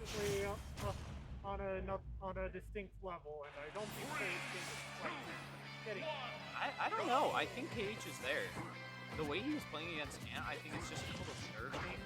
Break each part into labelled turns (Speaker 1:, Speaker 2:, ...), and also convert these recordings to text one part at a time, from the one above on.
Speaker 1: definitely on a distinct level, and I don't think KH is quite getting.
Speaker 2: I don't know. I think KH is there. The way he was playing against Ant, I think it's just a couple of nerve things.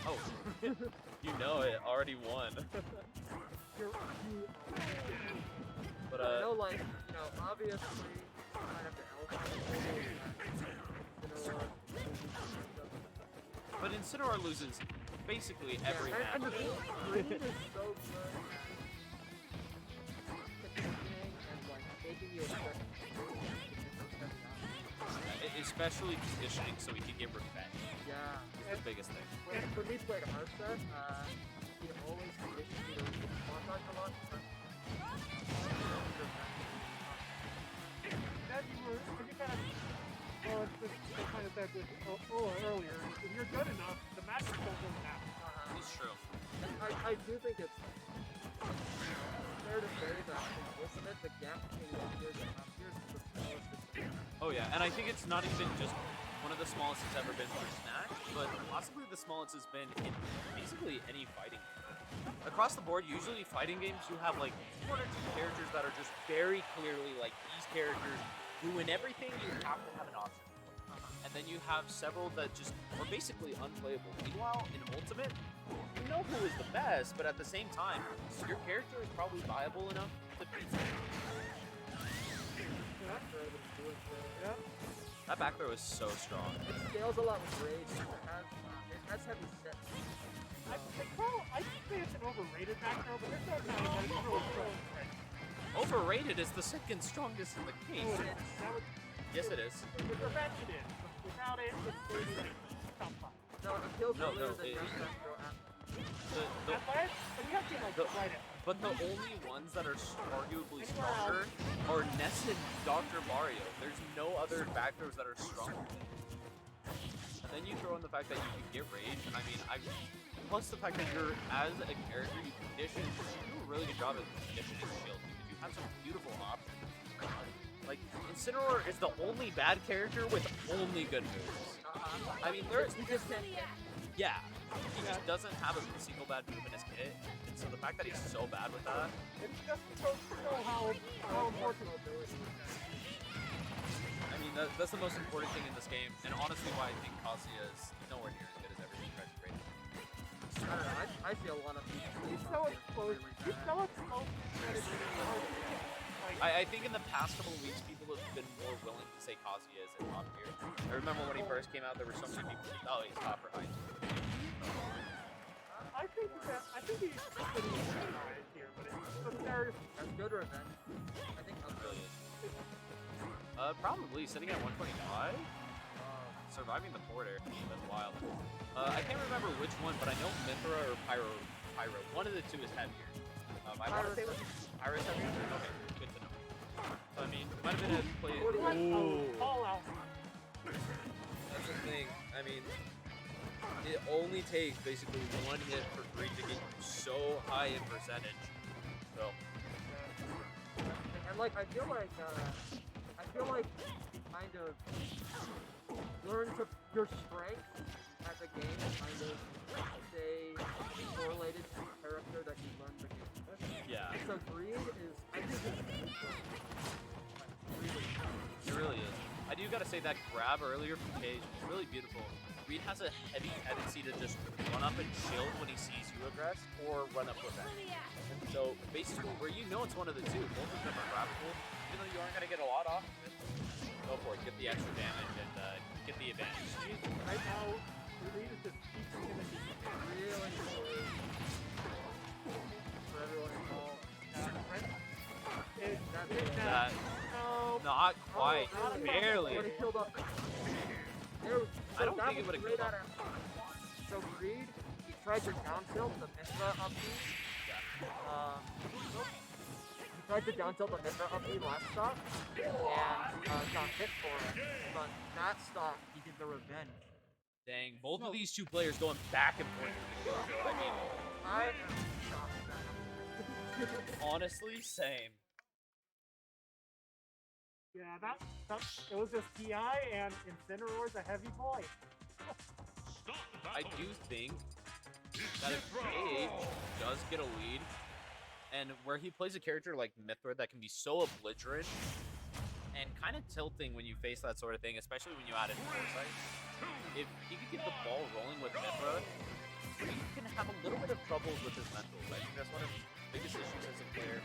Speaker 2: Oh, you know it. Already won. But
Speaker 3: I know, like, you know, obviously, kind of the Incineroar.
Speaker 2: But Incineroar loses basically every match.
Speaker 3: And the Green is so good at conditioning and like making you expect
Speaker 2: especially conditioning so he can get revenge.
Speaker 3: Yeah.
Speaker 2: It's the biggest thing.
Speaker 3: When we played Hearthstone, he always conditioned me to contact a lot.
Speaker 1: As you kind of, well, it's kind of said with earlier, if you're good enough, the match still doesn't matter.
Speaker 2: It's true.
Speaker 3: And I do think it's fair to say that in Ultimate, the gap between low tiers and top tiers is the smallest it's been.
Speaker 2: Oh yeah, and I think it's not even just one of the smallest it's ever been for Snatch, but possibly the smallest it's been in basically any fighting game. Across the board, usually fighting games, you have like one or two characters that are just very clearly like these characters who in everything you have to have an option. And then you have several that just are basically unplayable. Meanwhile, in Ultimate, you know who is the best, but at the same time, your character is probably viable enough to beat them. That back throw is so strong.
Speaker 3: It scales a lot with Rage. It has heavy sets.
Speaker 1: I think it's an overrated back throw, but there's no time that it's really strong.
Speaker 2: Overrated is the second strongest in the game. Yes, it is.
Speaker 1: With revenge it is. Without it, it's top 5.
Speaker 3: No, it kills
Speaker 2: No,
Speaker 3: earlier
Speaker 2: no,
Speaker 3: than
Speaker 2: it-
Speaker 3: just back throw at.
Speaker 2: But the only ones that are arguably stronger are Ness and Dr. Mario. There's no other back throws that are stronger than it. And then you throw in the fact that you can get rage. I mean, plus the fact that you're, as a character, you condition, you do a really good job at conditioning shield because you have some beautiful options. Like, Incineroar is the only bad character with only good moves. I mean, there's... Yeah, he just doesn't have a single bad move in his kit, and so the fact that he's so bad with that...
Speaker 1: It's just to show how important
Speaker 2: I mean, that's the most important thing in this game, and honestly why I think Kazuya is nowhere near as good as everything tries to create.
Speaker 3: I don't know, I feel one of these.
Speaker 1: He's so exposed. He's so exposed.
Speaker 2: I think in the past couple of weeks, people have been more willing to say Kazuya is a top tier. I remember when he first came out, there were so many people saying, oh, he's top or high.
Speaker 1: I think he's pretty high here, but
Speaker 3: That's good revenge. I think that's good.
Speaker 2: Probably sitting at 125. Surviving the porter. That's wild. I can't remember which one, but I know Mythra or Pyra. One of the two is heavier. I want to say Pyra's heavier. Okay, good to know. So, I mean, might have been a play.
Speaker 1: All out.
Speaker 2: That's the thing. I mean, it only takes basically one hit for Green to get you so high in percentage. So.
Speaker 3: And like, I feel like you kind of learn to your strength as a game kind of stay correlated to the character that you learn the game with.
Speaker 2: Yeah.
Speaker 3: And so greed is, I think it's
Speaker 2: It really is. I do gotta say that grab earlier from Cage was really beautiful. Reed has a heavy tendency to just run up and shield when he sees you aggress, or run up with that. And so basically, where you know it's one of the two, both of them are grabbable, even though you aren't gonna get a lot off of it. Go for it, get the extra damage and get the advantage.
Speaker 1: Right now, Reed is just teaching him
Speaker 3: really good for everyone involved.
Speaker 2: Not quite, barely.
Speaker 3: I
Speaker 2: don't think it would have killed him.
Speaker 3: So Greed, he tried to down tilt the Mythra up B. He tried to down tilt the Mythra up B last stock, and got hit for it. But that stock, he did the revenge.
Speaker 2: Dang, both of these two players going back and forth with the kill. I mean,
Speaker 3: I am shocked.
Speaker 2: Honestly, same.
Speaker 1: Yeah, it was just TI and Incineroar's a heavy boy.
Speaker 2: I do think that if KH does get a lead, and where he plays a character like Mythra that can be so belligerent and kind of tilting when you face that sort of thing, especially when you add in foresight, if he could get the ball rolling with Mythra, he can have a little bit of troubles with his mentals. I think that's one of his biggest issues as a player,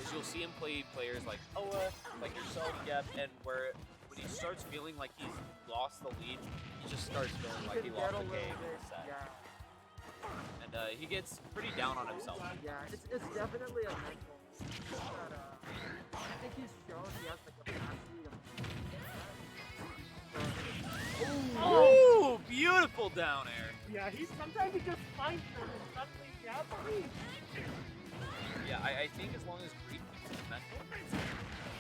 Speaker 2: is you'll see him play players like Oa, like yourself, Yep, and where when he starts feeling like he's lost the lead, he just starts feeling like he lost the game in the set.
Speaker 3: Yeah.
Speaker 2: And he gets pretty down on himself.
Speaker 3: Yeah, it's definitely a mental. That, I think he's shown he has the capacity to.
Speaker 2: Oh, beautiful down air.
Speaker 1: Yeah, sometimes he just finds them and suddenly he has a lead.
Speaker 2: Yeah, I think as long as Greed keeps his mental,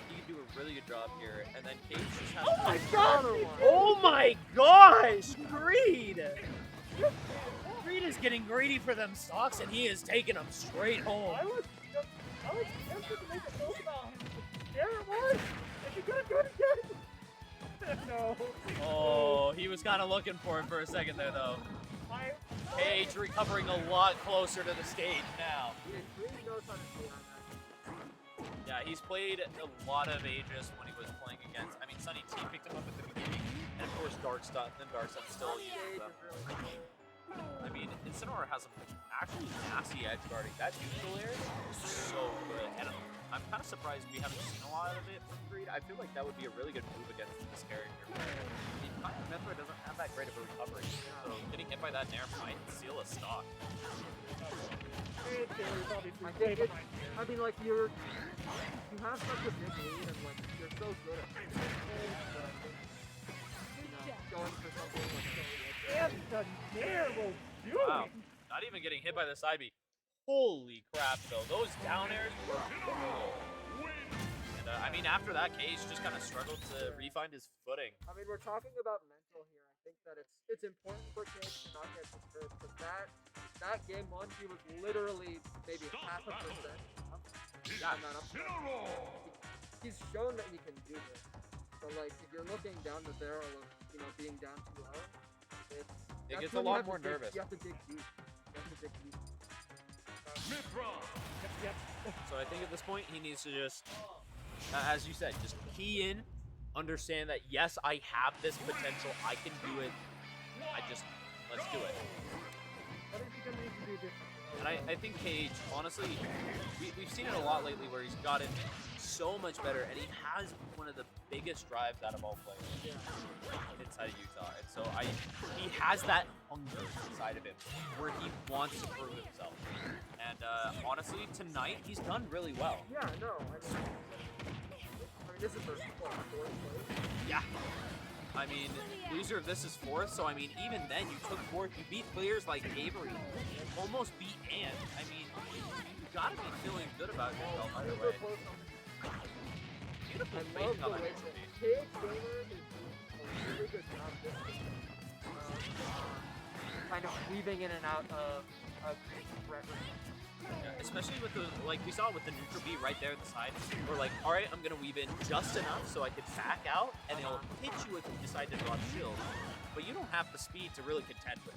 Speaker 2: he can do a really good job here. And then Cage just has
Speaker 4: Oh my god!
Speaker 3: Another one.
Speaker 4: Oh my gosh! Greed! Greed is getting greedy for them stocks and he is taking them straight home.
Speaker 1: I was tempted to make a post about him. There it was! Is he gonna do it again? No.
Speaker 4: Oh, he was kind of looking for it for a second there though. Cage recovering a lot closer to the stage now.
Speaker 3: Yeah, Green knows how to play on that.
Speaker 2: Yeah, he's played a lot of Aegis when he was playing against. I mean, Sunny T picked him up at the beginning, and of course Darkstun still uses
Speaker 3: Stage
Speaker 2: them.
Speaker 3: is really
Speaker 2: I mean, Incineroar has some actually nasty edge guarding. That neutral air is so good, and I'm kind of surprised we haven't seen a lot of it from Greed. I feel like that would be a really good move against this character. Mythra doesn't have that great of a recovery, so getting hit by that nair might seal a stock.
Speaker 3: I think it, I mean, like, you have such a big lead and, like, you're so good at it. Going for something like
Speaker 1: And the nair will do
Speaker 2: Wow,
Speaker 1: it.
Speaker 2: not even getting hit by the side B. Holy crap, though. Those down airs were brutal. And, I mean, after that, Cage just kind of struggled to re-find his footing.
Speaker 3: I mean, we're talking about mental here. I think that it's important for Cage to not get discouraged, because that game one, he was literally maybe half a percent up.
Speaker 2: Yeah.
Speaker 3: Not up. He's shown that he can do this. So, like, if you're looking down the barrel of, being down 2-0,
Speaker 2: It gets a lot more nervous.
Speaker 3: You have to dig deep. You have to dig deep.
Speaker 1: Yep.
Speaker 2: So I think at this point, he needs to just, as you said, just key in, understand that, yes, I have this potential, I can do it, let's do it.
Speaker 1: What is he gonna need to do different?
Speaker 2: And I think Cage, honestly, we've seen it a lot lately where he's gotten so much better, and he has one of the biggest drives out of all players inside of Utah. And so he has that hunger inside of him where he wants to prove himself. And honestly, tonight, he's done really well.
Speaker 3: Yeah, no, I mean, this is their fourth place.
Speaker 2: Yeah. I mean, loser of this is fourth, so I mean, even then, you took fourth. You beat players like Avery, almost beat Ant. I mean, you gotta be feeling good about yourself either way. Beautiful
Speaker 3: I
Speaker 2: fake
Speaker 3: love
Speaker 2: on
Speaker 3: the way
Speaker 2: that
Speaker 3: that
Speaker 2: HP.
Speaker 3: KHgamer is doing a really good job this season. Kind of weaving in and out of threat.
Speaker 2: Yeah, especially with the, like we saw with the neutral B right there at the side. We're like, all right, I'm gonna weave in just enough so I can back out, and it'll hit you if you decide to drop shield. But you don't have the speed to really contend with.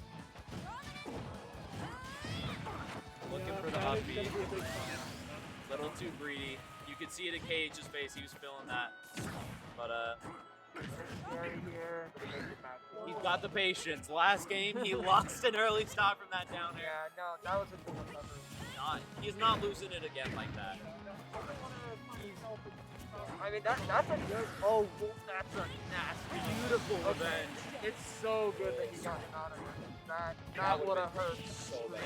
Speaker 2: Looking for the up B. Little too greedy. You could see it in Cage's face. He was feeling that. But
Speaker 3: Here.
Speaker 2: he's got the patience. Last game, he lost an early stop from that down air.
Speaker 3: Yeah, no, that was a good recovery.
Speaker 2: He's not losing it again like that.
Speaker 3: I mean, that's a good. Oh, that's a nasty, beautiful revenge. It's so good that he got out of it. That would have hurt
Speaker 2: so bad.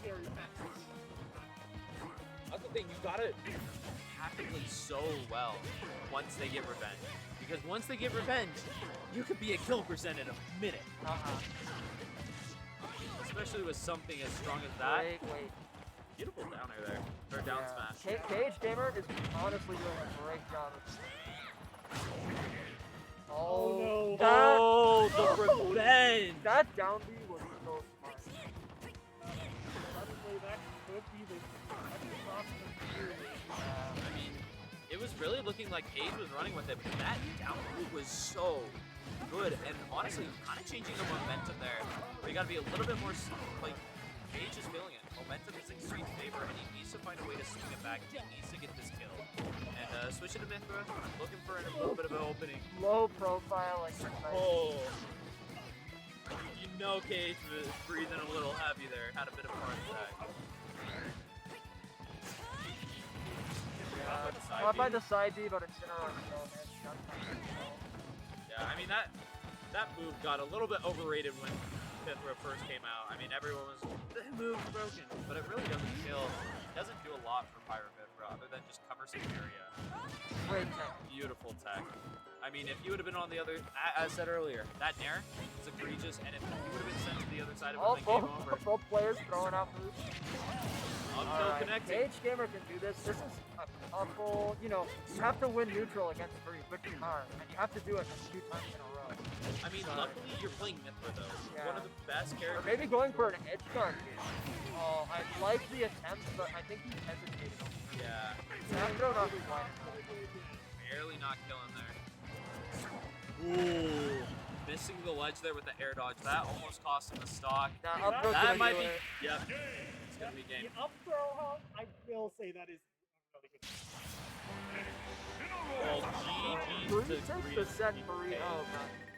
Speaker 3: real bad.
Speaker 2: That's the thing, you gotta tactically so well once they get revenge. Because once they get revenge, you could be a kill percent in a minute. Especially with something as strong as that.
Speaker 3: Wait.
Speaker 2: Beautiful down air there. Or down smash.
Speaker 3: KHgamer is honestly doing a great job of
Speaker 1: Oh, no.
Speaker 4: Oh, the revenge!
Speaker 3: That down B was so smart.
Speaker 1: Suddenly that could be the
Speaker 2: I mean, it was really looking like Cage was running with it, but that down B was so good, and honestly, kind of changing the momentum there. Where you got to be a little bit more, like, Cage is feeling it. Momentum is in Greed's favor, and he needs to find a way to swing it back. He needs to get this kill. And switching to Mythra, looking for a little bit of an opening.
Speaker 3: Low profile, like this.
Speaker 2: Oh. You know Cage was breathing a little heavy there. Had a bit of a heart attack.
Speaker 3: Not by the side B, but Incineroar still hits.
Speaker 2: Yeah, I mean, that move got a little bit overrated when Mythra first came out. I mean, everyone was, the move's broken, but it really doesn't kill. It doesn't do a lot for Pyra Mythra other than just cover some area.
Speaker 3: Great tech.
Speaker 2: Beautiful tech. I mean, if you would have been on the other, as I said earlier, that Nair is egregious, and if you would have been sent to the other side of it, then game over.
Speaker 3: Both players throwing out moves.
Speaker 2: Alright, connecting.
Speaker 3: KHgamer can do this. This is a couple, you know, you have to win neutral against Free, which is hard, and you have to do it a few times in a row.
Speaker 2: I mean, luckily you're playing Mythra though.
Speaker 3: Yeah.
Speaker 2: One of the best
Speaker 3: Or
Speaker 2: characters.
Speaker 3: maybe going for an edge guard. Oh, I like the attempt, but I think he hesitated.
Speaker 2: Yeah.
Speaker 3: That throw not quite.
Speaker 2: Barely not killing there. Ooh. Missing the ledge there with the air dodge. That almost cost him the stock. That might be. Yep. It's gonna be game.
Speaker 1: The up throw home, I will say that is really good.
Speaker 2: Well, GG to
Speaker 3: 3%
Speaker 2: Greed.
Speaker 3: for oh, man.